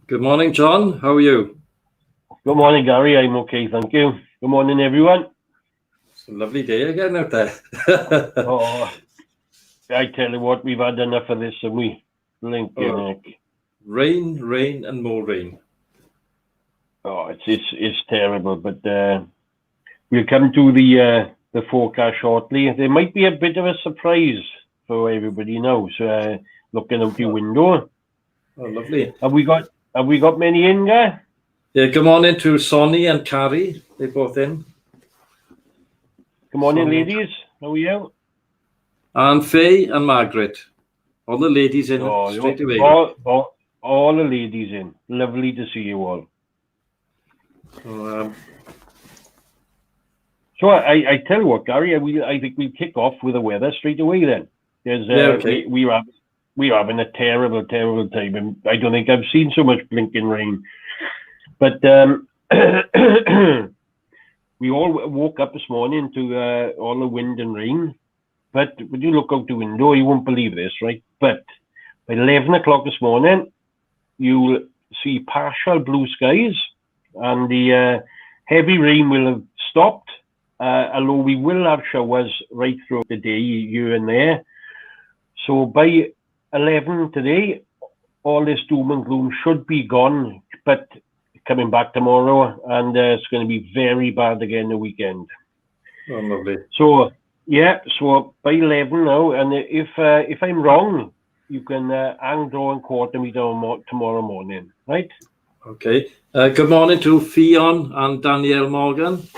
Good morning, John. How are you? Good morning, Gary. I'm okay, thank you. Good morning, everyone. It's a lovely day again out there. Oh, I tell you what, we've had enough of this, haven't we? Blinking Oh, heck. rain, rain, and more rain. Oh, it's terrible. But we'll come to the forecast shortly. There might be a bit of a surprise for everybody now. So looking out the Oh, window, lovely. have we got many in there? Yeah, good morning to Sonny and Carrie. They're both in. Good morning, Sonny ladies. How are you? and Faye and Margaret. All the ladies in Oh, straight away. all the ladies in. Lovely to see you all. So, So I tell you what, Gary, I think we kick off with the weather straight away then. Because yeah, okay. we're having a terrible, terrible time, and I don't think I've seen so much blinking rain. But we all woke up this morning to all the wind and rain. But when you look out the window, you won't believe this, right? But by 11 o'clock this morning, you'll see partial blue skies, and the heavy rain will have stopped. Although we will have showers right throughout the day, here and there. So by 11 today, all this doom and gloom should be gone, but coming back tomorrow, and it's going to be very bad again the weekend. Oh, lovely. So, yeah, so by 11 now, and if I'm wrong, you can hang, draw, and quarter me down tomorrow morning, right? Okay. Good morning to Fionn and Danielle Morgan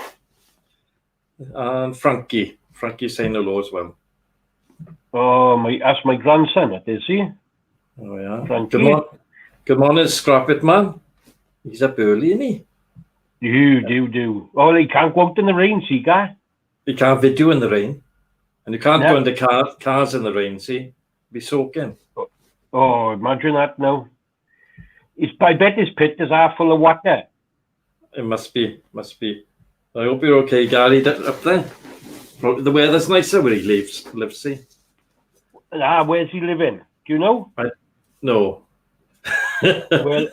and Frankie. Frankie's saying hello as well. Oh, that's my grandson, is he? Oh, yeah. Frankie? Good morning, Scrap It Man. He's up early, isn't he? Do. Oh, he can't go out in the rain, see, guy? You can't video in the rain. And you can't No. go in the cars in the rain, see? Be soaking. Oh, imagine that now. I bet his pit is half full of water. It must be. I hope you're okay, Gary, up there. The weather's nicer where he lives, see? Where's he living? Do you know? No. Well,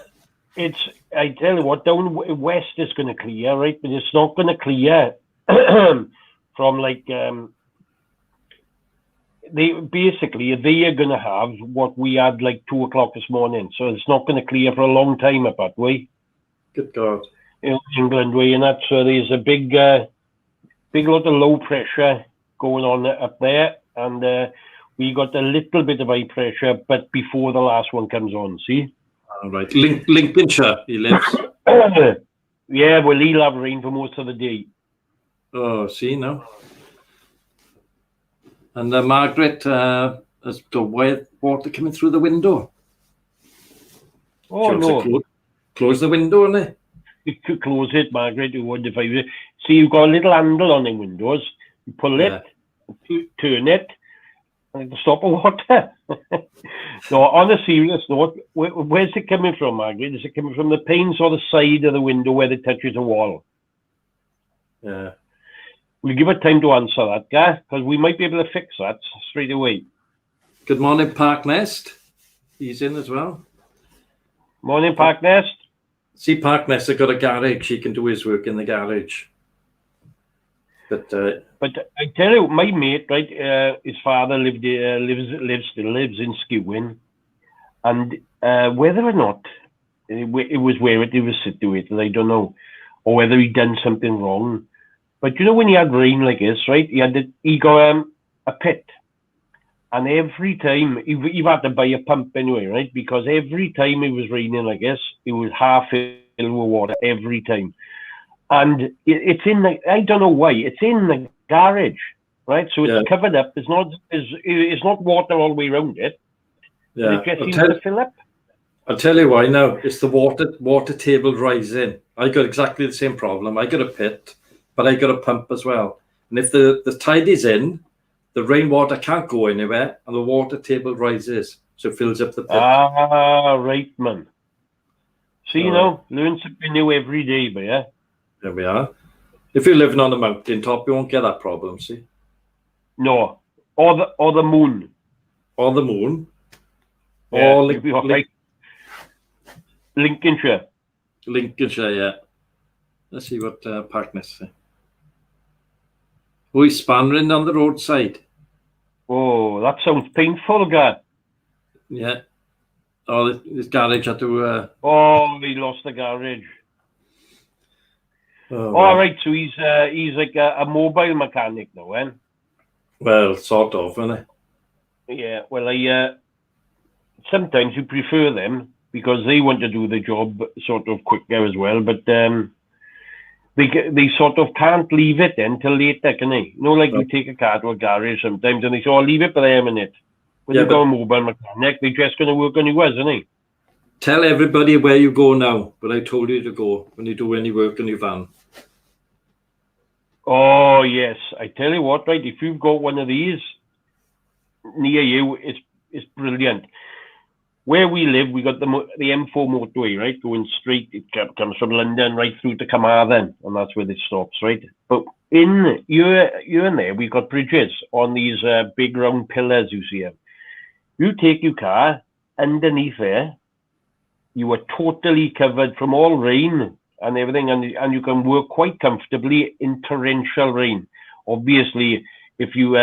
I tell you what, down west is going to clear, right? But it's not going to clear from like, they are going to have what we had like 2 o'clock this morning. So it's not going to clear for a long time up that way. Good God. In England way, and that. So there's a big lot of low pressure going on up there. And we got a little bit of high pressure, but before the last one comes on, see? All right. Lincolnshire, he lives. Yeah, well, he'll have rain for most of the day. Oh, see now. And Margaret has got water coming through the window. Oh, no. Close the window, innit? You could close it, Margaret. You would if I was. See, you've got a little handle on the windows. You pull it, turn it, and it'll stop the water. No, on a serious note, where's it coming from, Margaret? Is it coming from the panes or the side of the window where it touches the wall? Yeah. We'll give it time to answer that, guy, because we might be able to fix that straight away. Good morning, Park Nest. He's in as well. Morning, Park Nest. See, Park Nest has got a garage. He can do his work in the garage. But I tell you, my mate, right? His father lives in Skewin, and whether or not it was where it was situated, I don't know, or whether he'd done something wrong. But you know, when he had rain like this, right? He got a pit, and every time he had to buy a pump anyway, right? Because every time it was raining like this, it was half filled with water every time. And it's in the, I don't know why, it's in the garage, right? So it's covered up. It's not water all the way around it. Yeah. It just seems to fill up. I'll tell you why now. It's the water table rising. I got exactly the same problem. I got a pit, but I got a pump as well. And if the tide is in, the rainwater can't go anywhere, and the water table rises, so it fills up the pit. Right, man. See, learn something new every day, but yeah. There we are. If you're living on a mountain top, you won't get that problem, see? No. Or the moon. Or the moon. Yeah, or Lincolnshire. Lincolnshire, yeah. Let's see what Parkness say. Oh, he's spannering on the roadside. Oh, that sounds painful, guy. Yeah. Oh, his garage had to... Oh, he lost the garage. Oh, All right, so he's like a mobile mechanic now, eh? Well, sort of, isn't he? Yeah, well, sometimes you prefer them because they want to do the job sort of quicker as well, but they sort of can't leave it then till later, can they? You know, like you take a car to a garage sometimes and they say, "Oh, leave it for them a minute." When you go a mobile mechanic, they're just going to work on yours, isn't they? Tell everybody where you go now, but I told you to go when you do any work on your van. Oh, yes. I tell you what, right, if you've got one of these near you, it's brilliant. Where we live, we got the M4 motorway, right, going straight. It comes from London right through to Carmarthen, and that's where it stops, right? But in there, we've got bridges on these big round pillars you see here. You take your car underneath there, you are totally covered from all rain and everything, and you can work quite comfortably in torrential rain. Obviously, if you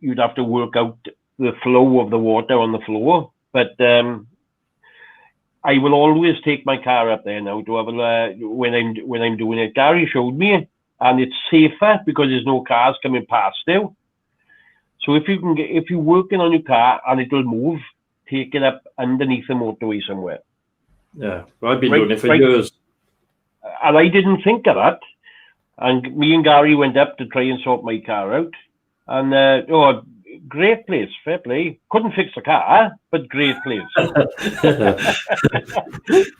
you'd have to work out the flow of the water on the floor, but I will always take my car up there now to have a when I'm doing it. Gary showed me, and it's safer because there's no cars coming past you. So if you're working on your car and it'll move, take it up underneath the motorway somewhere. Yeah, well, I've been doing it for years. And I didn't think of that. And me and Gary went up to try and sort my car out. And great place, fair play. Couldn't fix the car, but great place.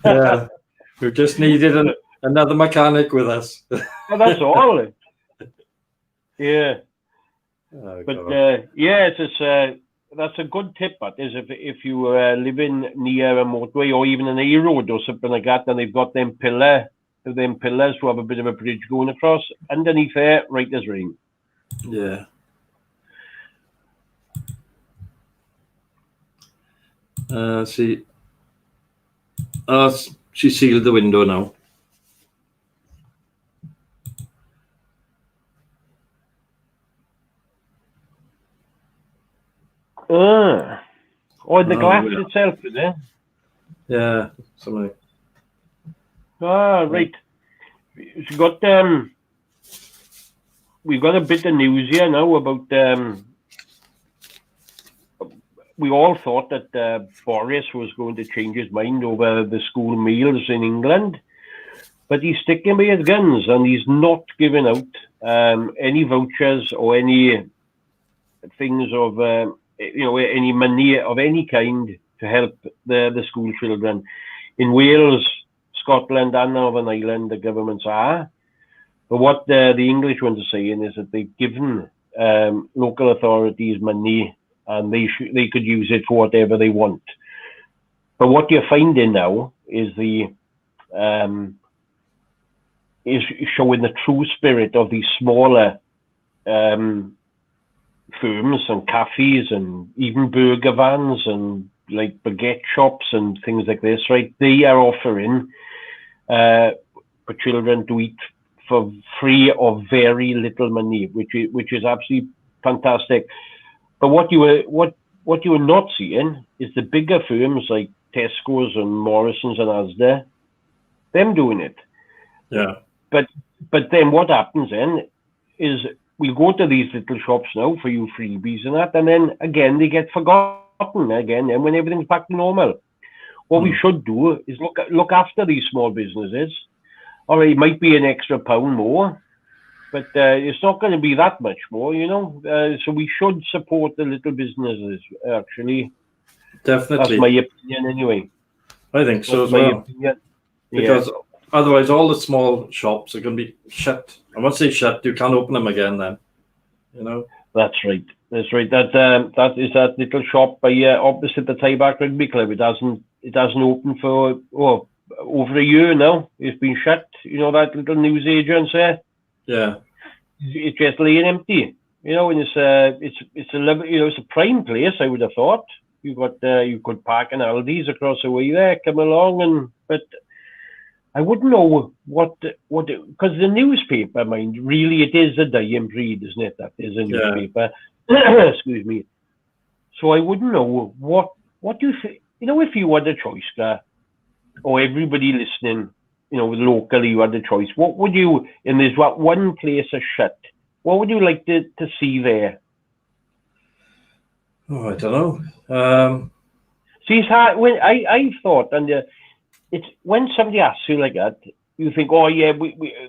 Yeah, we just needed another mechanic with us. Well, that's all. Yeah. Oh, but yes, that's a good tip. That is, if you living near a motorway or even an A road or something like that, and they've got them pillars to have a bit of a bridge going across underneath there, right as rain. Yeah. See. She sealed the window now. The glass itself, is it? Yeah, something. Right. We've got a bit of news here now about. We all thought that Boris was going to change his mind over the school meals in England, but he's sticking by his guns and he's not giving out any vouchers or any things of any money of any kind to help the school children. In Wales, Scotland and Northern Ireland, the governments are. But what the English ones are saying is that they've given local authorities money and they could use it for whatever they want. But what you're finding now is is showing the true spirit of these smaller firms and cafes and even burger vans and like baguette shops and things like this, right? They are offering for children to eat for free or very little money, which is absolutely fantastic. But what you are not seeing is the bigger firms like Tesco's and Morrison's and Asda, them doing it. Yeah. But then what happens then is we'll go to these little shops now for you freebies and that, and then again they get forgotten again. And when everything's back to normal, what we should do is look after these small businesses. All right, it might be an extra £1 more, but it's not going to be that much more, so we should support the little businesses, actually. Definitely. That's my opinion, anyway. I think so as well. Because otherwise, all the small shops are going to be shut. And once they shut, you can't open them again then, That's right. That's right. That is that little shop by opposite the Tieback Rugby Club. It hasn't opened for over a year now. It's been shut. That little news agency. Yeah. It's just laying empty. And it's a prime place, I would have thought. You could park an Aldi's across the way there, come along, but I wouldn't know what because the newspaper, mind, really it is a dying breed, isn't it? That is a newspaper. Excuse me. So I wouldn't know what do you think. If you had a choice, or everybody listening, locally, you had a choice. What would you? And there's one place is shut. What would you like to see there? Oh, I don't know. See, it's hard. When I thought, and it's when somebody asks you like that, you think, oh yeah,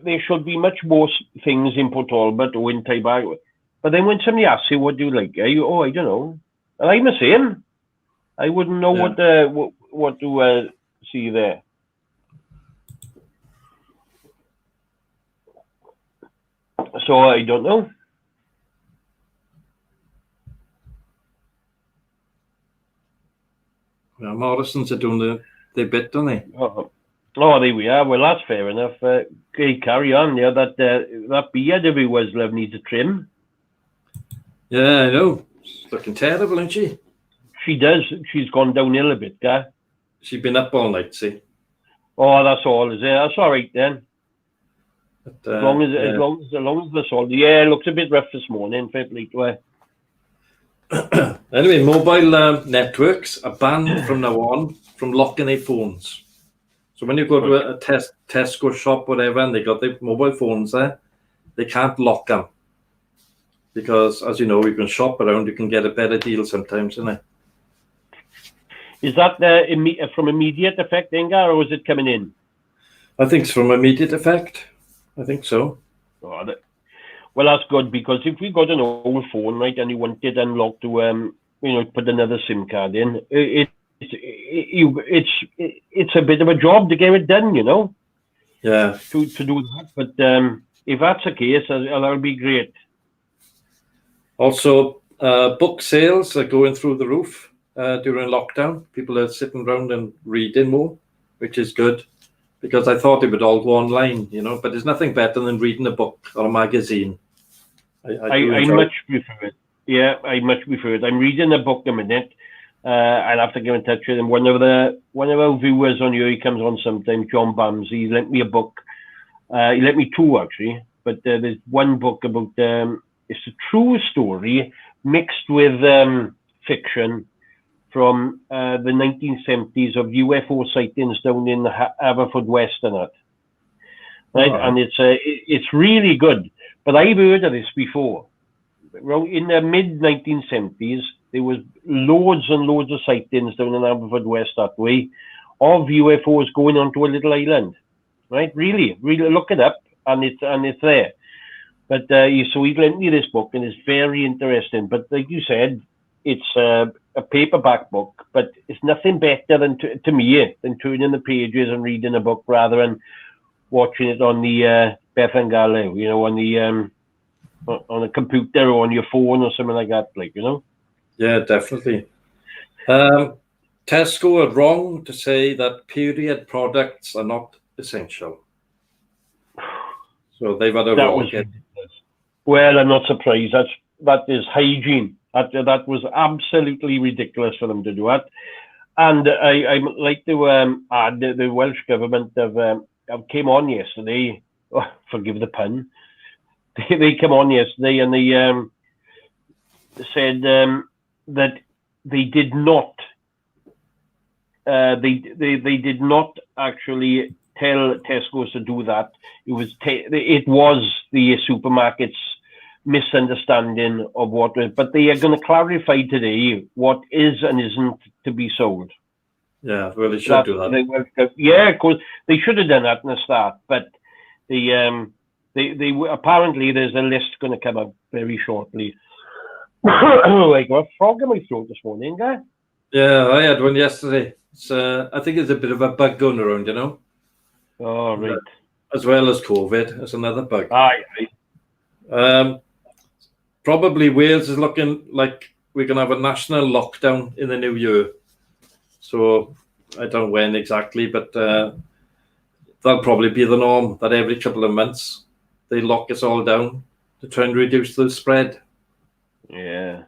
there should be much more things in Port Talbot or in Taibag. But then when somebody asks you, what do you like? I don't know. And I'm the same. I wouldn't know what to see there. So I don't know. Well, Morrison's are doing their bit, don't they? Oh, there we are. Well, that's fair enough. Okay, carry on. Yeah, that beard of yours, love, needs a trim. Yeah, I know. She's looking terrible, isn't she? She does. She's gone downhill a bit, guy. She's been up all night, see. Oh, that's all, is it? That's all right then. But, as long as that's all. Yeah, it looks a bit rough this morning. Fair play to her. Anyway, mobile networks are banned from now on from locking their phones. So when you go to a Tesco shop, whatever, and they got their mobile phones there, they can't lock them. Because, as you know, you can shop around, you can get a better deal sometimes, isn't it? Is that from immediate effect, Inga, or is it coming in? I think it's from immediate effect. I think so. Oh, well, that's good, because if we got an old phone, right, and you want it unlocked to, put another SIM card in, it's a bit of a job to get it done, Yeah. To do that. But if that's the case, that'll be great. Also, book sales are going through the roof during lockdown. People are sitting around and reading more, which is good, because I thought it would all go online, but there's nothing better than reading a book or a magazine. I much prefer it. Yeah, I much prefer it. I'm reading a book a minute. I'll have to get in touch with him. One of our viewers on here, he comes on sometimes, John Bams. He lent me a book. He lent me two, actually. But there's one book about... it's a true story mixed with fiction from the 1970s of UFO sightings down in Haverfordwest and that. Right, and it's really good. But I've heard of this before. In the mid 1970s, there was loads and loads of sightings down in Haverfordwest that way of UFOs going onto a little island. Right, really look it up, and it's there. But so he lent me this book, and it's very interesting. But like you said, it's a paperback book, but it's nothing better than to me than turning the pages and reading a book rather than watching it on the Bethangale, on a computer or on your phone or something like that, Yeah, definitely. Tesco are wrong to say that period products are not essential. So they've had a wrong. Well, I'm not surprised. That is hygiene. That was absolutely ridiculous for them to do that. And I like to add the Welsh government have came on yesterday. Oh, forgive the pun. They came on yesterday and they said that they did not. They did not actually tell Tesco's to do that. It was the supermarket's misunderstanding of what, but they are going to clarify today what is and isn't to be sold. Yeah, well, they should do that. Yeah, of course, they should have done that in the start, but they apparently there's a list going to come up very shortly. I got a frog in my throat this morning, guy. Yeah, I had one yesterday. I think it's a bit of a bug going around, Oh, right. As well as COVID, it's another bug. Aye. Probably Wales is looking like we're going to have a national lockdown in the new year. So I don't know when exactly, but that'll probably be the norm, that every couple of months they lock us all down to try and reduce the spread. Yeah.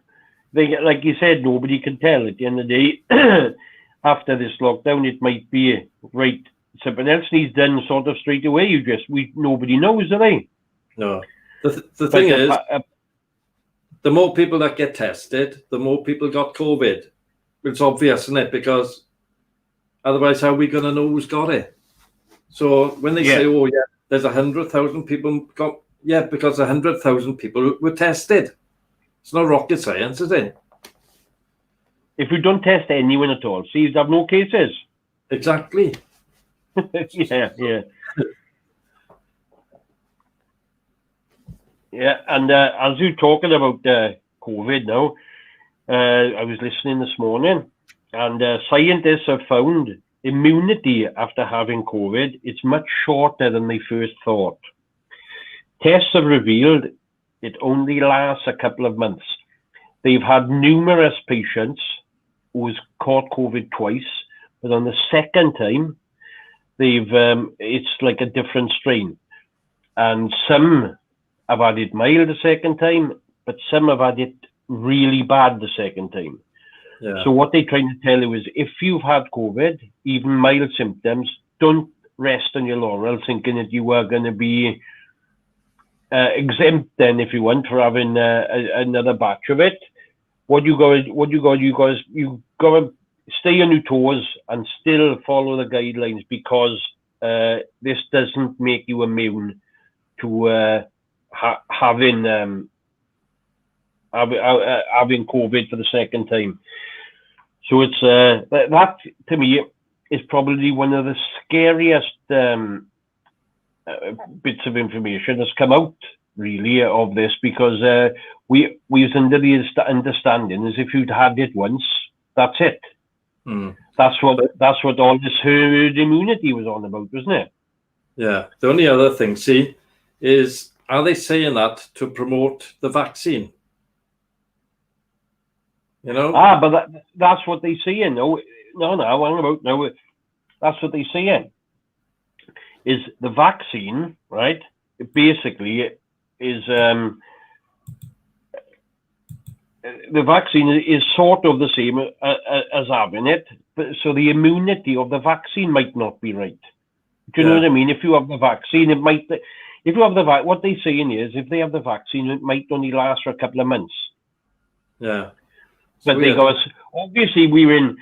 like you said, nobody can tell. At the end of the day, after this lockdown, it might be right. Something else needs done sort of straight away. Nobody knows, do they? No. The thing is, the more people that get tested, the more people got COVID. It's obvious, isn't it? Because otherwise, how are we going to know who's got it? So when they say, "Oh yeah, there's 100,000 people got," because 100,000 people were tested. It's not rocket science, is it? If we don't test anyone at all, so you'd have no cases. Exactly. Yeah. Yeah, and as you're talking about COVID now, I was listening this morning, and scientists have found immunity after having COVID is much shorter than they first thought. Tests have revealed it only lasts a couple of months. They've had numerous patients who's caught COVID twice, but on the second time, it's like a different strain. And some have had it mild the second time, but some have had it really bad the second time. Yeah. So what they're trying to tell you is, if you've had COVID, even mild symptoms, don't rest on your laurels thinking that you are going to be exempt then, if you want, for having another batch of it. You got to stay on your toes and still follow the guidelines, because this doesn't make you immune to having COVID for the second time. So it's that to me is probably one of the scariest bits of information that's come out really of this, because we was under the understanding is if you'd had it once, that's it. That's what all this herd immunity was on about, wasn't it? Yeah. The only other thing, is, are they saying that to promote the vaccine? You know? But that's what they're saying. No, hang about now. That's what they're saying. Is the vaccine, right? It basically is the vaccine is sort of the same as having it, but so the immunity of the vaccine might not be right. Do you know what I mean? If you have the vaccine, it might. If you have what they're saying is, if they have the vaccine, it might only last for a couple of months. Yeah. But they go, obviously we're in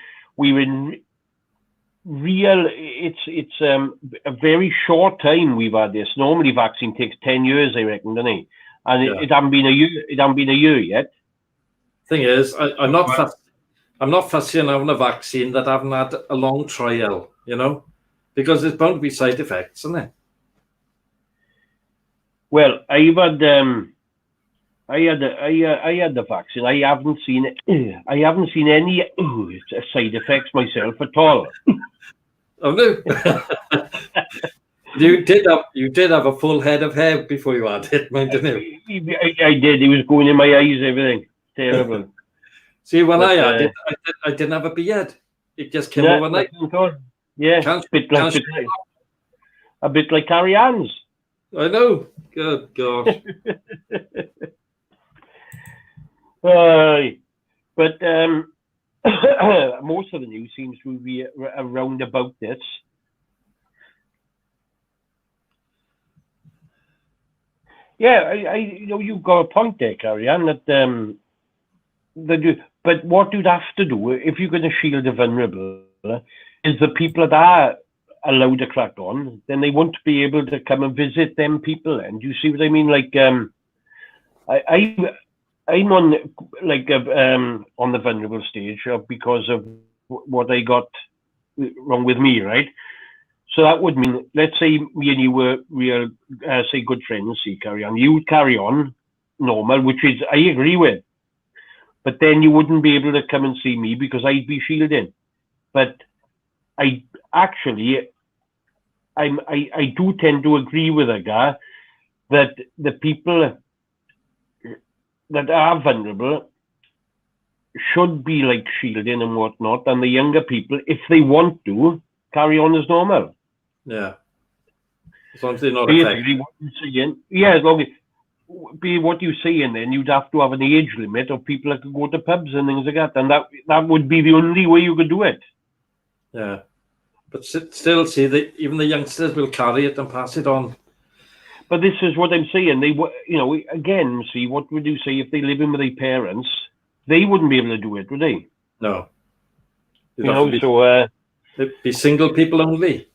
real, it's a very short time we've had this. Normally vaccine takes 10 years, I reckon, doesn't it? And it hasn't been a year. It hasn't been a year yet. Thing is, I'm not fussy on having a vaccine that I haven't had a long trial, you know, because there's bound to be side effects, isn't there? Well, I had the vaccine. I haven't seen it. I haven't seen any side effects myself at all. Oh no! You did have a full head of hair before you had it, didn't you? I did. It was going in my eyes, everything. Terrible. See, when I had it, I didn't have a beard. It just came overnight. Yeah, a bit like Carrie Ann's. I know. Good gosh. But most of the news seems to be around about this. Yeah, you've got a point there, Carrie Ann, but what you'd have to do if you're going to shield the vulnerable is the people that are allowed to crack on, then they won't be able to come and visit them people. And you see what I mean? Like, I'm on on the vulnerable stage because of what I got wrong with me, right? So that would mean, let's say me and you were real, say, good friends, carry on. You would carry on normal, which is I agree with, but then you wouldn't be able to come and see me because I'd be shielding. But I do tend to agree with a guy that the people that are vulnerable should be like shielding and whatnot, and the younger people, if they want to, carry on as normal. Yeah. As long as they're not affected. Yeah, as long as, be what you say, and then you'd have to have an age limit of people that could go to pubs and things like that, and that would be the only way you could do it. Yeah, but still, see, even the youngsters will carry it and pass it on. But this is what I'm saying. They, again, see, what would you say if they live in with their parents? They wouldn't be able to do it, would they? No. So it'd be single people only.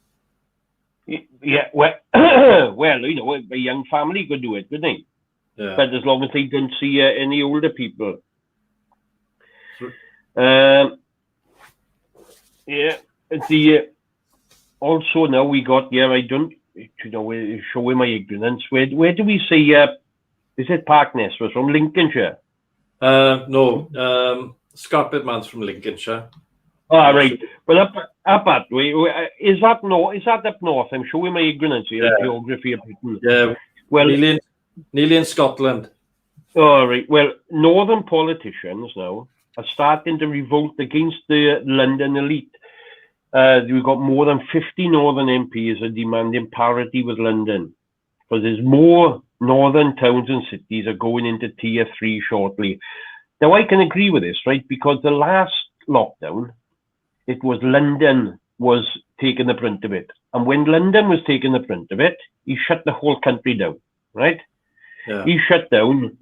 Yeah, well, a young family could do it, couldn't they? Yeah. But as long as they don't see any older people. Also now we got, I don't, showing my ignorance. Where do we see, is it Parkness was from Lincolnshire? No, Scarpet Man's from Lincolnshire. Ah, right. Well, up that way, is that up north? I'm showing my ignorance here, geography of Britain. Yeah. Well, nearly in Scotland. All right. Well, northern politicians now are starting to revolt against the London elite. We've got more than 50 northern MPs are demanding parity with London, because there's more northern towns and cities are going into tier 3 shortly. Now, I can agree with this, right? Because the last lockdown, it was London was taking the brunt of it. And when London was taking the brunt of it, he shut the whole country down, right? Yeah. He shut down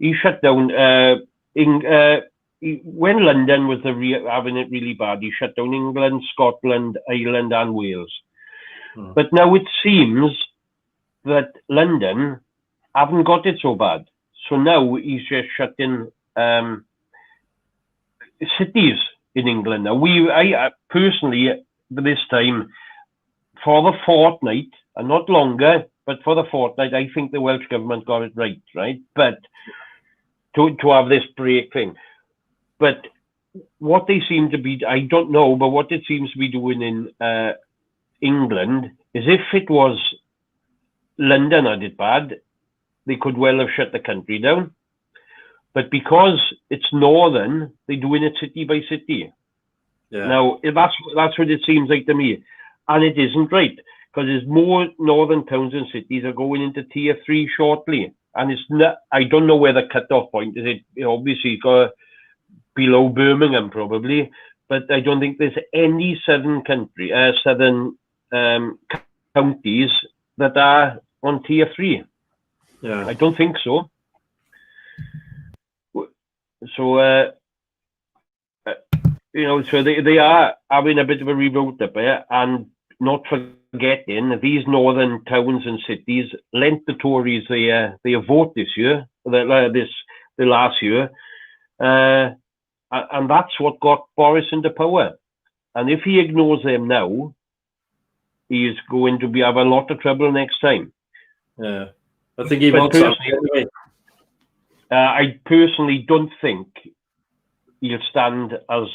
when London was having it really bad, he shut down England, Scotland, Ireland and Wales. But now it seems that London haven't got it so bad. So now he's just shutting cities in England. Now, I personally, this time, for the fortnight, and not longer, but for the fortnight, I think the Welsh government got it right? But to have this break thing. But what they seem to be, I don't know, but what it seems to be doing in England is if it was London had it bad, they could well have shut the country down. But because it's northern, they're doing it city by city. Yeah. Now, that's what it seems like to me. And it isn't right, because there's more northern towns and cities are going into tier 3 shortly. And it's not, I don't know where the cut-off point is. It obviously got below Birmingham probably, but I don't think there's any southern counties that are on tier 3. Yeah. I don't think so. So, so they are having a bit of a revolt up there, and not forgetting these northern towns and cities lent the Tories their vote this year, the last year, and that's what got Boris into power. And if he ignores them now, he is going to have a lot of trouble next time. Yeah, I think he wants something anyway. I personally don't think he'll stand as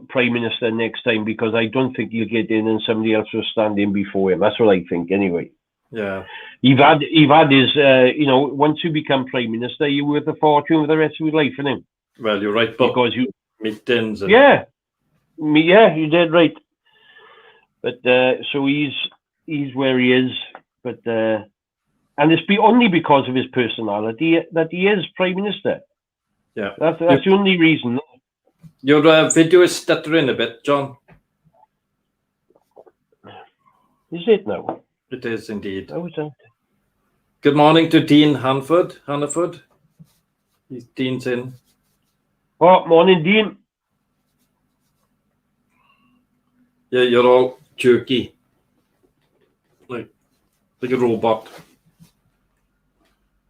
Prime Minister next time, because I don't think he'll get in and somebody else will stand in before him. That's what I think anyway. Yeah. You've had his, once you become Prime Minister, you're worth a fortune for the rest of your life, isn't it? Well, you're right, because you meetings. And... Yeah, you did right. But so he's where he is. But and it's only because of his personality that he is Prime Minister. Yeah, that's the only reason. Your video is stuttering a bit, John. Is it now? It is indeed. Oh, is that? Good morning to Dean Hannaford. Dean's in. Oh, morning, Dean. Yeah, you're all jerky. Like a robot.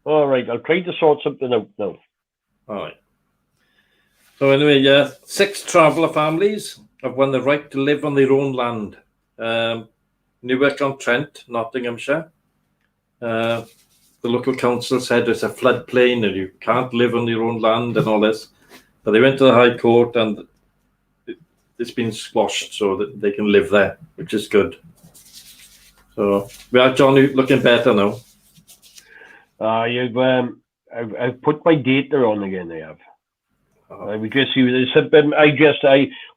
All right, I'll try to sort something out now. All right. So anyway, 6 traveller families have won the right to live on their own land. Newark-on-Trent, Nottinghamshire. The local council said it's a floodplain and you can't live on your own land and all this. But they went to the High Court and it's been squashed so that they can live there, which is good. So, John, you're looking better now. I've put my data on again. I have. Because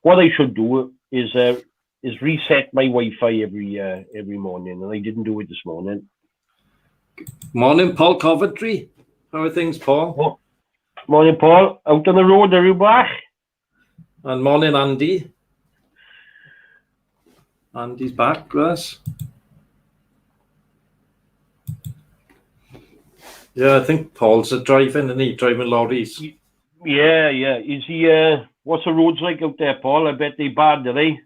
what I should do is reset my Wi-Fi every morning, and I didn't do it this morning. Morning, Paul Coventry. How are things, Paul? Oh, morning, Paul. Out on the road, are you back? And morning, Andy. Andy's back with us. Yeah, I think Paul's driving, isn't he? Driving lorries. Yeah. Is he? What's the roads like out there, Paul? I bet they're bad, are they?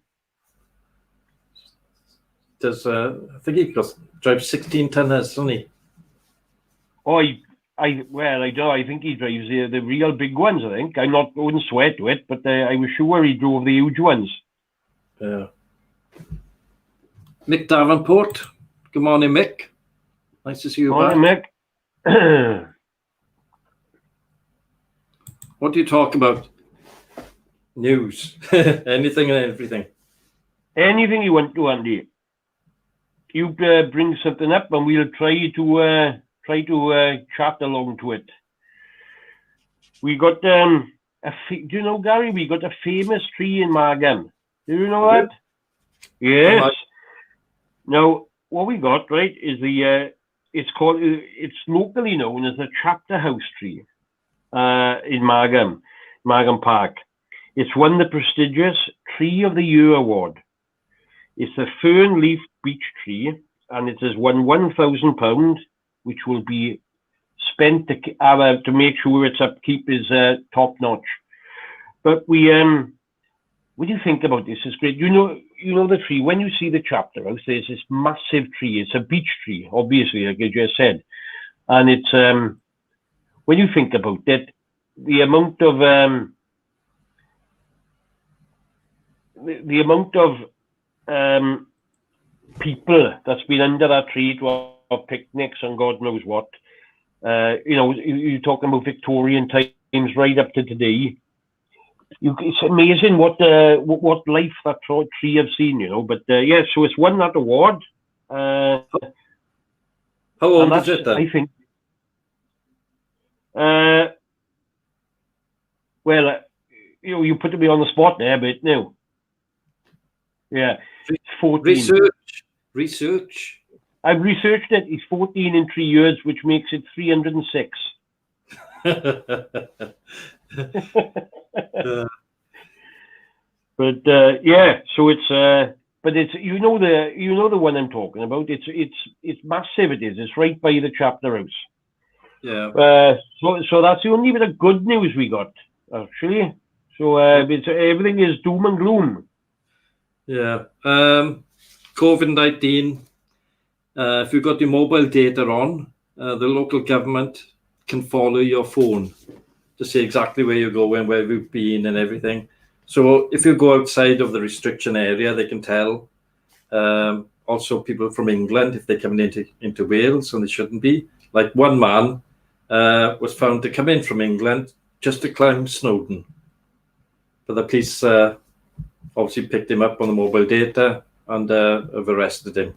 There's, I think he drives 16 tonners, doesn't he? Oh, I don't know. I think he drives the real big ones. I think I wouldn't swear to it, but I was sure he drove the huge ones. Yeah. Mick Davenport. Good morning, Mick. Nice to see you morning, back. Mick. What do you talk about? News. Anything and everything. Anything you want to, Andy. You bring something up, and we'll try to chat along to it. We got do you know, Gary? We got a famous tree in Margam. Do you know that? Yes. Now, what we got, right, is it's locally known as the Chapter House tree in Margam Park. It's won the prestigious Tree of the Year award. It's a fern-leaf beech tree, and it has won £1,000, which will be spent to make sure its upkeep is top-notch. But what do you think about this? It's great. You know the tree. When you see the Chapter House, there's this massive tree. It's a beech tree, obviously, like I just said. And it's when you think about it, the amount of people that's been under that tree to have picnics and God knows what. You're talking about Victorian times right up to today. It's amazing what life that tree have seen, But yeah, so it's won that award. How old is it then? I think. You put me on the spot there, but no. Yeah, it's 14. Research. I've researched it. He's 14 in 3 years, which makes it 306. But yeah, so it's but it's the one I'm talking about. It's massive. It is. It's right by the Chapter House. Yeah. So that's the only bit of good news we got, actually. So everything is doom and gloom. Yeah. COVID-19. If you've got your mobile data on, the local government can follow your phone to see exactly where you're going, where you've been, and everything. So if you go outside of the restriction area, they can tell. Also, people from England, if they're coming into Wales, and they shouldn't be. Like one man was found to come in from England just to climb Snowdon. But the police obviously picked him up on the mobile data and have arrested him.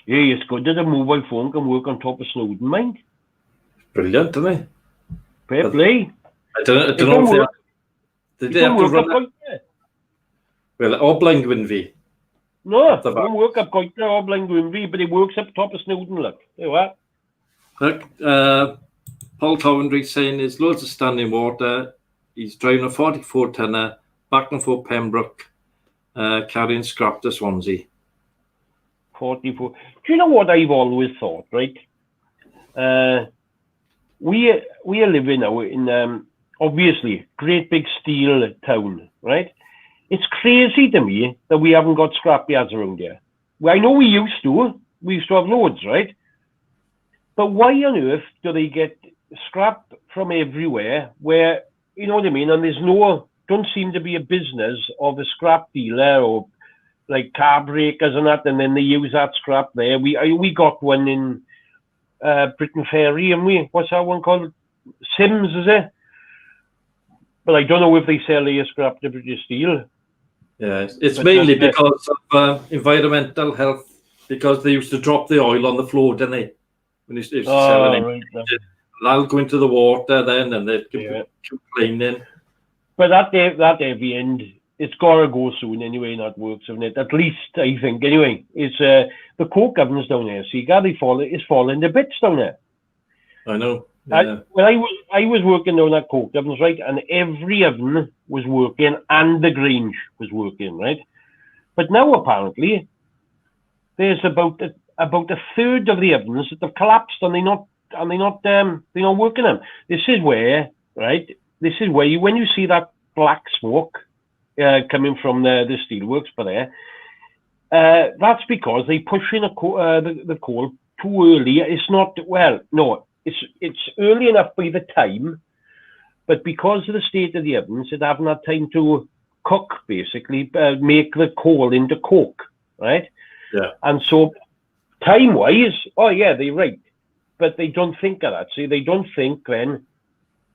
Yeah, it's good that a mobile phone can work on top of Snowdon, mind. Brilliant, isn't it? Fair play. I don't know if they have to run it. Well, or Blingwynfi. No, it won't work up quite there or Blingwynfi, but it works up top of Snowdon, look. There you are. Look, Paul Coventry saying there's loads of standing water. He's driving a 44-tonner back and forth Pembroke, carrying scrap to Swansea. 44. Do you know what I've always thought, right? We are living now in obviously great big steel town, right? It's crazy to me that we haven't got scrapyards around here. Well, I know we used to. We used to have loads, right? But why on earth do they get scrap from everywhere where, you know what I mean? And don't seem to be a business of a scrap dealer or like car breakers and that, and then they use that scrap there. We got one in Britain Ferry, and what's that one called? Sims, is it? But I don't know if they sell their scrap to British Steel. Yeah, it's mainly because of environmental health, because they used to drop the oil on the floor, didn't they? When they used to sell it. Right. That'll go into the water then, and they'd complaining. But that every end, it's got to go soon anyway, and that works, isn't it? At least, I think. Anyway, it's the coke ovens down there, see, it's falling to bits down there. I know. Yeah. When I was working down at coke ovens, right, and every oven was working and the Grange was working, right. But now apparently there's about a third of the ovens that have collapsed and they're not working them. This is where, right? This is where when you see that black smoke coming from the steelworks, but that's because they push in the coal too early. It's not it's early enough by the time, but because of the state of the ovens, it haven't had time to cook, basically, make the coal into coke, right? Yeah. And so, time-wise, oh yeah, they're right, but they don't think of that. See, they don't think then,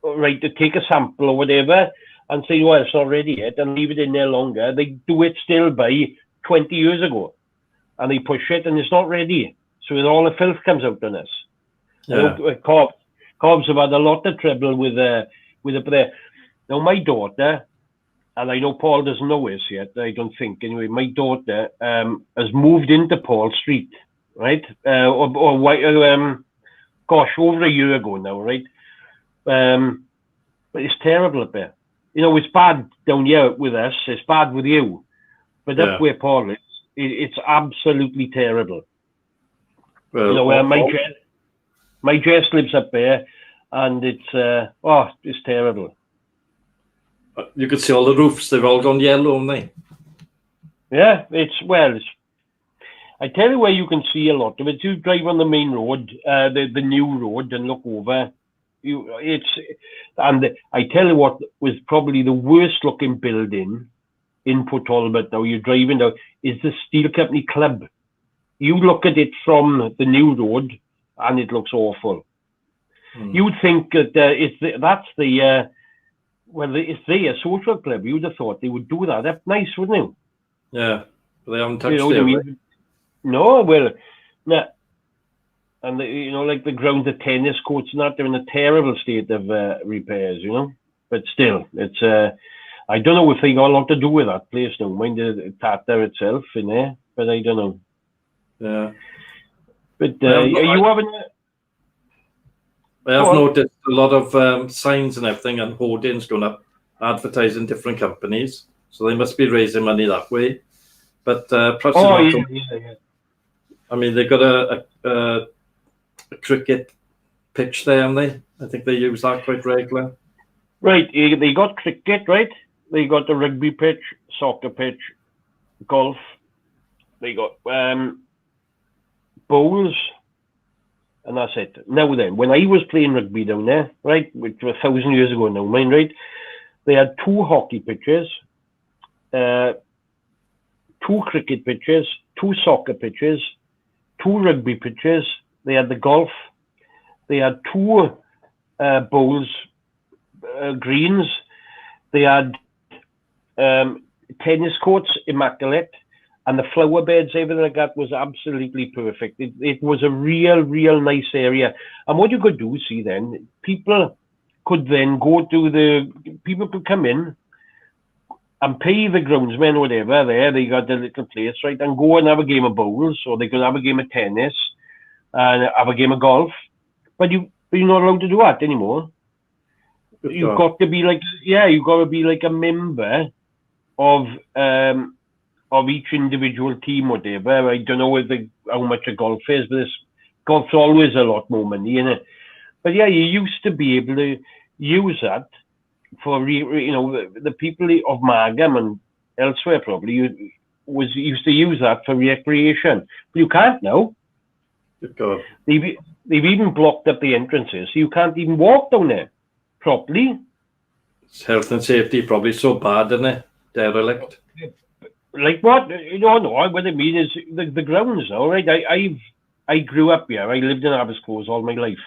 right, to take a sample or whatever and say, well, it's not ready yet, and leave it in there longer. They do it still by 20 years ago, and they push it, and it's not ready. So all the filth comes out on us. Yeah. Cobbs have had a lot of trouble with it there. Now, my daughter, and I know Paul doesn't know this yet, I don't think. Anyway, my daughter has moved into Paul Street, right? Over a year ago now, right? But it's terrible up there. You know, it's bad down here with us. It's bad with you. But up where Paul is, it's absolutely terrible. Well, you know, my Jess lives up there, and it's terrible. You could see all the roofs, they've all gone yellow, haven't they? Yeah, I tell you where you can see a lot of it. You drive on the main road, the new road, and look over. And I tell you what was probably the worst looking building in Port Talbot now you're driving down is the Steel Company Club. You look at it from the new road, and it looks awful. You'd think that it's their social club. You'd have thought they would do that up nice, wouldn't you? Yeah, but they haven't touched it. I mean? No, well, nah. And like the ground, the tennis courts, not they're in a terrible state of repairs, you know. But still, it's I don't know if they got a lot to do with that place now. Mind the Tata itself in there, but I don't know. Yeah. But are you having? I have noticed a lot of signs and everything and hoardings going up, advertising different companies. So they must be raising money that way. But perhaps yeah. I mean, they've got a cricket pitch there, haven't they? I think they use that quite regular. Right, they got cricket, right? They got the rugby pitch, soccer pitch, golf. They got bowls. And that's it. Now then, when I was playing rugby down there, right, which was 1,000 years ago now, mine, right, they had 2 hockey pitches, 2 cricket pitches, 2 soccer pitches, 2 rugby pitches. They had the golf. They had 2 bowls, greens. They had tennis courts, immaculate. And the flower beds, everything like that was absolutely perfect. It was a real nice area. And what you could do, see then, people could then people could come in and pay the groundsmen or whatever there. They got the little place, right, and go and have a game of bowls, or they could have a game of tennis, and have a game of golf. But you're not allowed to do that anymore. You've got to be you've got to be like a member of each individual team, whatever. I don't know how much a golf is, but golf's always a lot more money, isn't it? But yeah, you used to be able to use that for the people of Margam and elsewhere probably used to use that for recreation. But you can't now. They've even blocked up the entrances, so you can't even walk down there properly. It's health and safety probably so bad, isn't it? Derelict. Like what? No. What I mean is the grounds, all right. I grew up here. I lived in Aberystwyth all my life,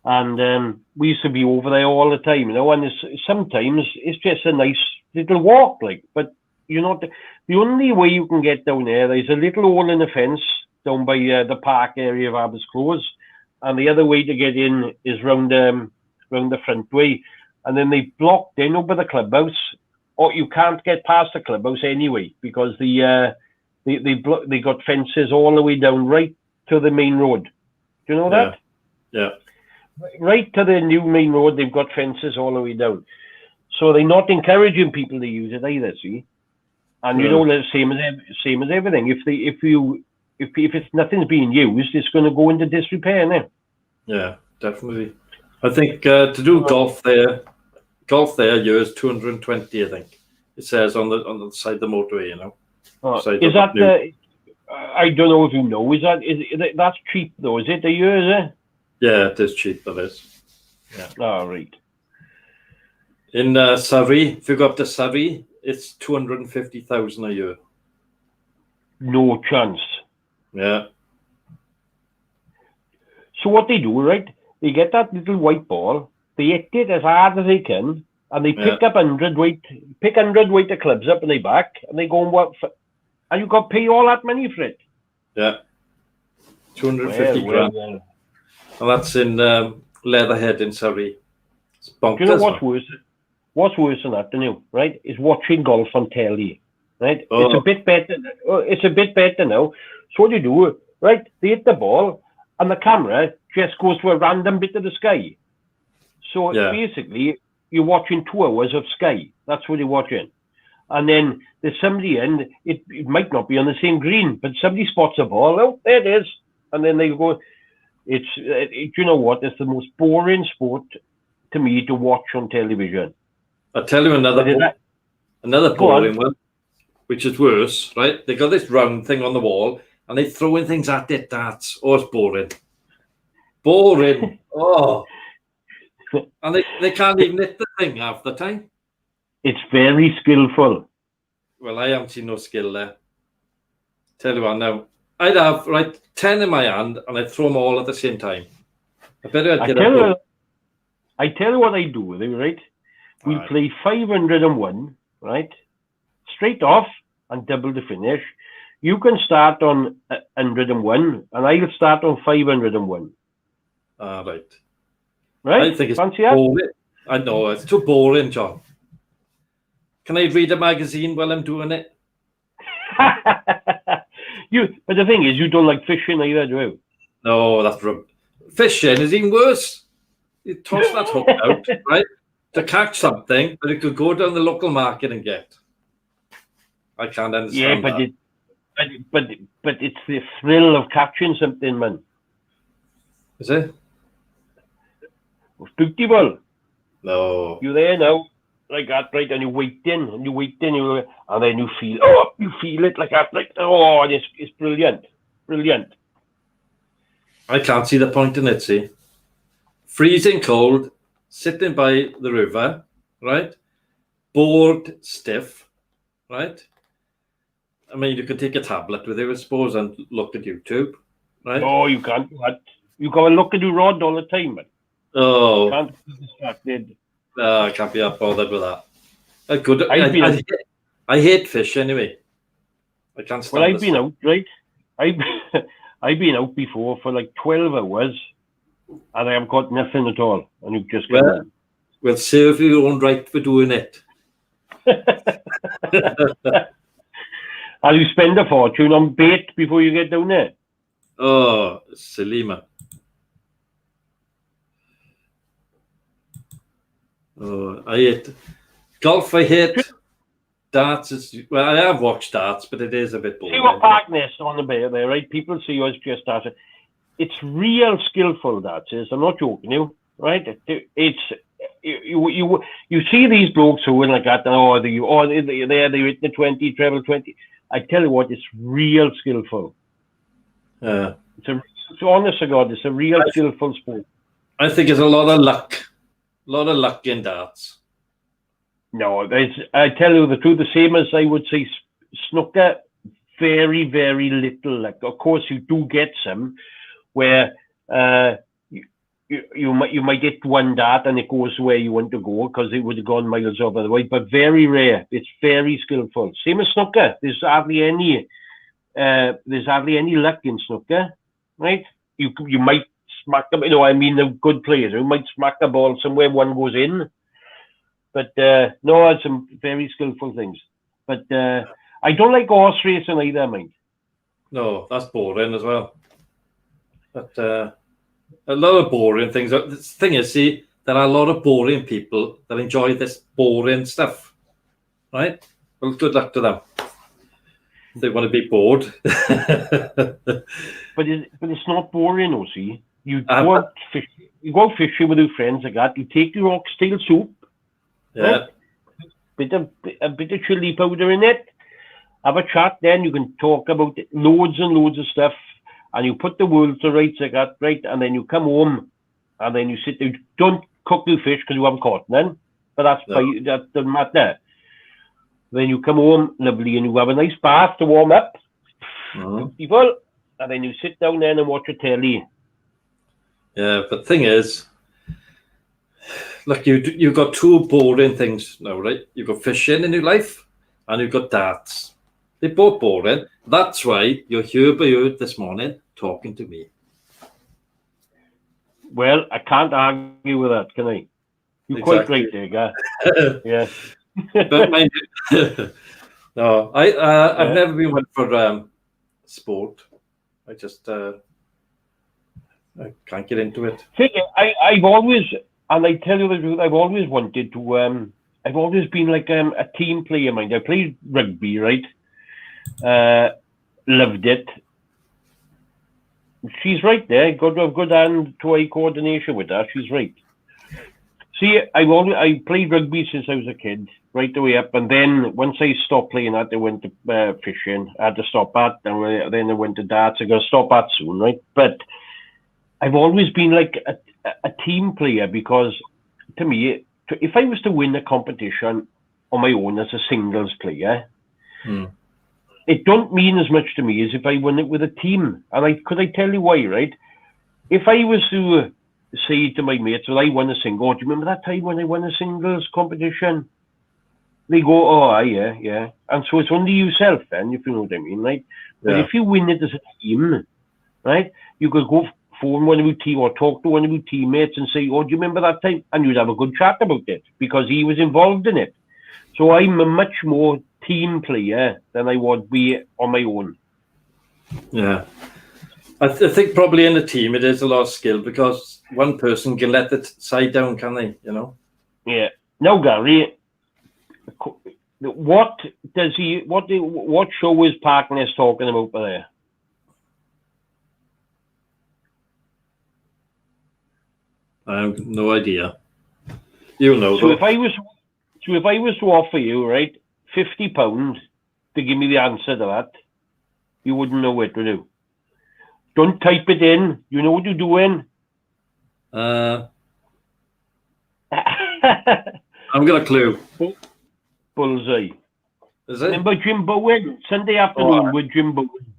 and we used to be over there all the time, And sometimes it's just a nice little walk, But the only way you can get down there's a little hole in the fence down by the park area of Aberystwyth, and the other way to get in is round the front way, and then they blocked in over the clubhouse. Or you can't get past the clubhouse anyway because they've they got fences all the way down right to the main road. Do you know that? Yeah. Right to the new main road, they've got fences all the way down. So they're not encouraging people to use it either. See, and you know, the same as everything. If it's nothing's being used, it's going to go into disrepair now. Yeah, definitely. I think to do golf there yours 220. I think it says on the side of the motorway. You know. Is that the? I don't know if you know. Is that's cheap though? Is it a year? Is it? Yeah, it is cheap. That is. Yeah. Oh, right. In Surrey, if you go up to Surrey, it's 250,000 a year. No chance. Yeah. So what they do, right? They get that little white ball, they hit it as hard as they can, and they pick up 100 weight of clubs up in their back, and they go and work for, and you got to pay all that money for it. Yeah. 250 grand. Well. And that's in Leatherhead in Surrey. It's bonkers. Do you know what's worse? What's worse than that, right? Is watching golf on telly, right? Oh. It's a bit better. It's a bit better now. So what do you do, right? They hit the ball, and the camera just goes to a random bit of the sky. So basically, you're watching 2 hours of sky. That's what you're watching. And then there's somebody in. It might not be on the same green, but somebody spots a ball. Oh, there it is. And then they go. You know what? It's the most boring sport to me to watch on television. I'll tell you another boring one, which is worse, right? They got this round thing on the wall, and they're throwing things at it, darts. Oh, it's boring. Boring. Oh. And they can't even hit the thing half the time. It's very skillful. Well, I haven't seen no skill there. Tell you what now. I'd have, 10 in my hand, and I'd throw them all at the same time. I better get I tell you what I do with it, right? We'll play 501, right? Straight off and double the finish. You can start on 101, and I'll start on 501. Right. Right? I think it's Fancy boring. I know, it's too boring, John. Can I read a magazine while I'm doing it? But the thing is, you don't like fishing either, do you? No, that's fishing is even worse. You toss that hook out, right, to catch something that you could go down the local market and get. I can't understand that. But it's the thrill of catching something, man. Is it? It's beautiful. No. You're there now, like that, right, and you're waiting, and then you feel it like that, like, oh, it's brilliant. Brilliant. I can't see the point in it, see. Freezing cold, sitting by the river, right? Bored stiff, right? I mean, you could take a tablet with you, I suppose, and look at YouTube, right? Oh, you can't do that. You got to look at your rod all the time, man. Oh. You can't be distracted. No, I can't be that bothered with that. I hate fish anyway. I can't stand I've been out, right? I've been out before for like 12 hours, and I have got nothing at all. And you've just got Well, serve your own right for doing it. And you spend a fortune on bait before you get down there. Oh, silly, man. Oh, I hate golf. I hate darts. I have watched darts, but it is a bit boring. See what partners on the bay there, right? People see us just darts. It's real skillful darts. I'm not joking you, right? It's you see these blokes who win like that. They're hitting the 20, treble 20. I tell you what, it's real skillful. It's honest to God, it's a real skillful sport. I think it's a lot of luck. A lot of luck in darts. No, I tell you the truth, the same as I would say snooker, very, very little luck. Of course, you do get some where you might hit one dart and it goes where you want to go because it would have gone miles over the way, but very rare. It's very skillful. Same as snooker. There's hardly any luck in snooker, right? You might smack them. The good players who might smack the ball somewhere, one goes in. But no, it's some very skillful things. But I don't like horse racing either, mate. No, that's boring as well. But a lot of boring things. The thing is, see, there are a lot of boring people that enjoy this boring stuff, right? Well, good luck to them. They want to be bored. But it's not boring, you see. You go out fishing with your friends like that. You take your oxtail soup, Yeah. right? A bit of chili powder in it. Have a chat. Then you can talk about loads and loads of stuff, and you put the world to rights like that, right? And then you come home, and then you sit there. Don't cook your fish because you haven't caught none. But that doesn't matter. Then you come home, lovely, and you have a nice bath to warm up. Beautiful. And then you sit down there and watch a telly. Yeah, but the thing is, look, you've got two boring things now, right? You've got fishing in your life, and you've got darts. They're both boring. That's why you're here by you this morning talking to me. Well, I can't argue with that, can I? You're quite right there, guy. Yeah. But mind you, no, I've never been one for sport. I just I can't get into it. I've always, and I tell you the truth, I've always wanted to. I've always been like a team player. Mind, I played rugby, right? Loved it. She's right there. Got to have good hand-to-eye coordination with her. She's right. See, I played rugby since I was a kid, right the way up, and then once I stopped playing that, I went to fishing. I had to stop that, and then I went to darts. I'm gonna stop that soon, right? But I've always been like a team player because, to me, if I was to win a competition on my own as a singles player, it don't mean as much to me as if I win it with a team. And I tell you why, right? If I was to say to my mates, well, I won a single. Do you remember that time when I won a singles competition? They go, oh, yeah. And so it's only yourself then, if you know what I mean, right? But if you win it as a team, right, you could go phone one of your team or talk to one of your teammates and say, oh, do you remember that time? And you'd have a good chat about it because he was involved in it. So I'm a much more team player than I would be on my own. Yeah. I think probably in a team it is a lot of skill because one person can let the side down, can they? You know. Yeah. Now, Gary, what show is Parkness talking about there? I have no idea. You know. So if I was to offer you, right, £50 to give me the answer to that, you wouldn't know what to do. Don't type it in. You know what you're doing. I've got a clue. Bullseye. Is it? Remember Jim Bowen? Sunday afternoon with Jim Bowen.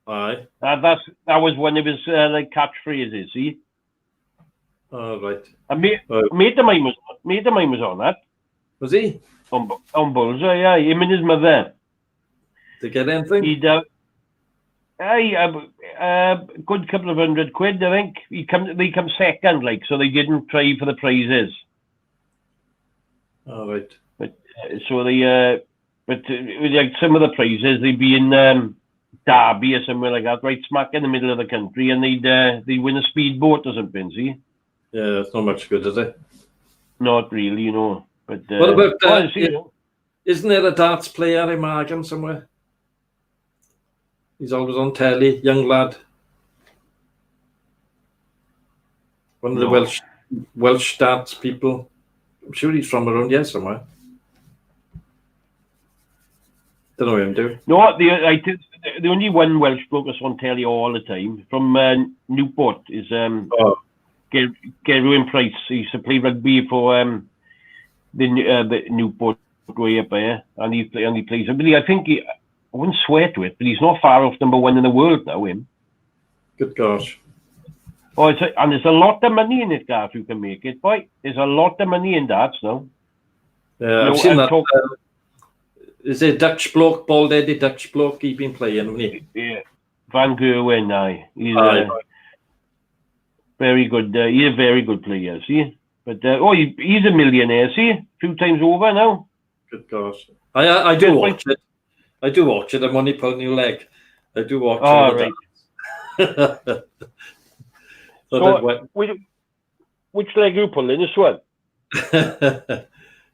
Aye. That was one of his like catchphrases. See. Oh right. And mate of mine was on that. Was he? On Bullseye, yeah. Him and his mother. To get anything? He'd a good couple of £100, I think. They come second, like, so they didn't try for the prizes. Oh right. But like some of the prizes, they'd be in Derby or somewhere like that, right smack in the middle of the country, and they'd win a speedboat or something. See? Yeah, it's not much good, is it? Not really, you know. But what about? Isn't there a darts player in Margam somewhere? He's always on telly, young lad. One of the Welsh darts people. I'm sure he's from around here somewhere. Don't know him, do. No, the only one Welsh bloke that's on telly all the time from Newport is Gerwyn Price. He used to play rugby for the Newport way up there, and he plays. I think I wouldn't swear to it, but he's not far off #1 in the world now. Him. Good gosh. Oh, and there's a lot of money in it, Garth. You can make it, boy. There's a lot of money in darts now. Yeah, I've seen that. Is it Dutch bloke, bald-headed Dutch bloke? He's been playing, hasn't he? Yeah, Van Gerwen. Aye, he's very good. He's a very good player. See, but he's a millionaire. See, 2 times over now. Good gosh. I do watch it. I do watch it. I'm only pulling your leg. I do watch Oh, all right. the So, which leg are you pulling? This one?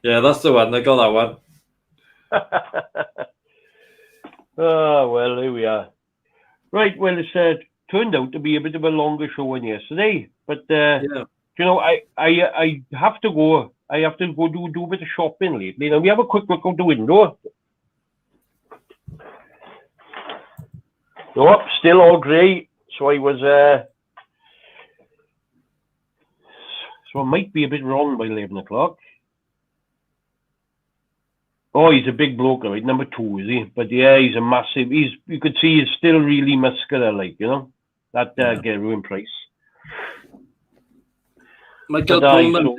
Yeah, that's the one. I got that one. Oh, well, here we are. Right, well, it's turned out to be a bit of a longer show than yesterday. But, Yeah. you know, I have to go. I have to go do a bit of shopping lately. Now, we have a quick look out the window. Nope, still all grey. So I was, so I might be a bit wrong by 11 o'clock. Oh, he's a big bloke, right? Number 2, is he? But yeah, he's a massive. You could see he's still really muscular, like, you know, that Geru in Price. Michael But, Pullman.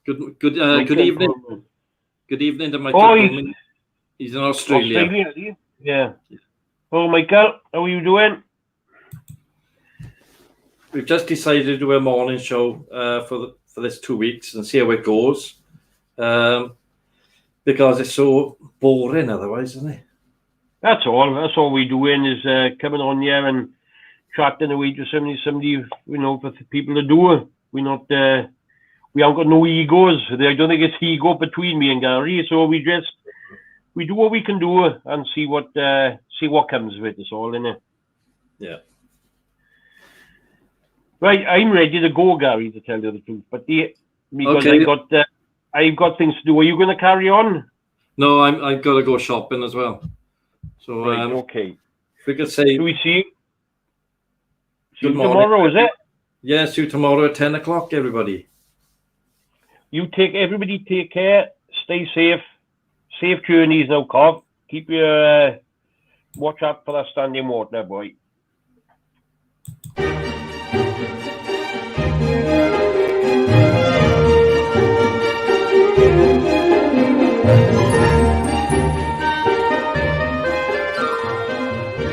Good evening. Pullman. Good evening to Michael Pullman. He's in Australia. Australia, is he? Yeah. Oh, Michael, how are you doing? We've just decided to do a morning show for this 2 weeks and see how it goes. Because it's so boring otherwise, isn't it? That's all. That's all we're doing is coming on here and chatting away to somebody, you know, for people to do. We're not, we haven't got no egos. I don't think it's ego between me and Gary. So we do what we can do and see what comes of it. It's all, innit? Yeah. Right, I'm ready to go, Gary, to tell you the truth. But because okay. I've got things to do. Are you going to carry on? No, I've got to go shopping as well. So right, okay. If we could say, do we see you good morning. Tomorrow? Is it? Yeah, see you tomorrow at 10 o'clock, everybody. Everybody take care. Stay safe. Safe journeys now, Cobb. Keep your watch out for that standing water, boy.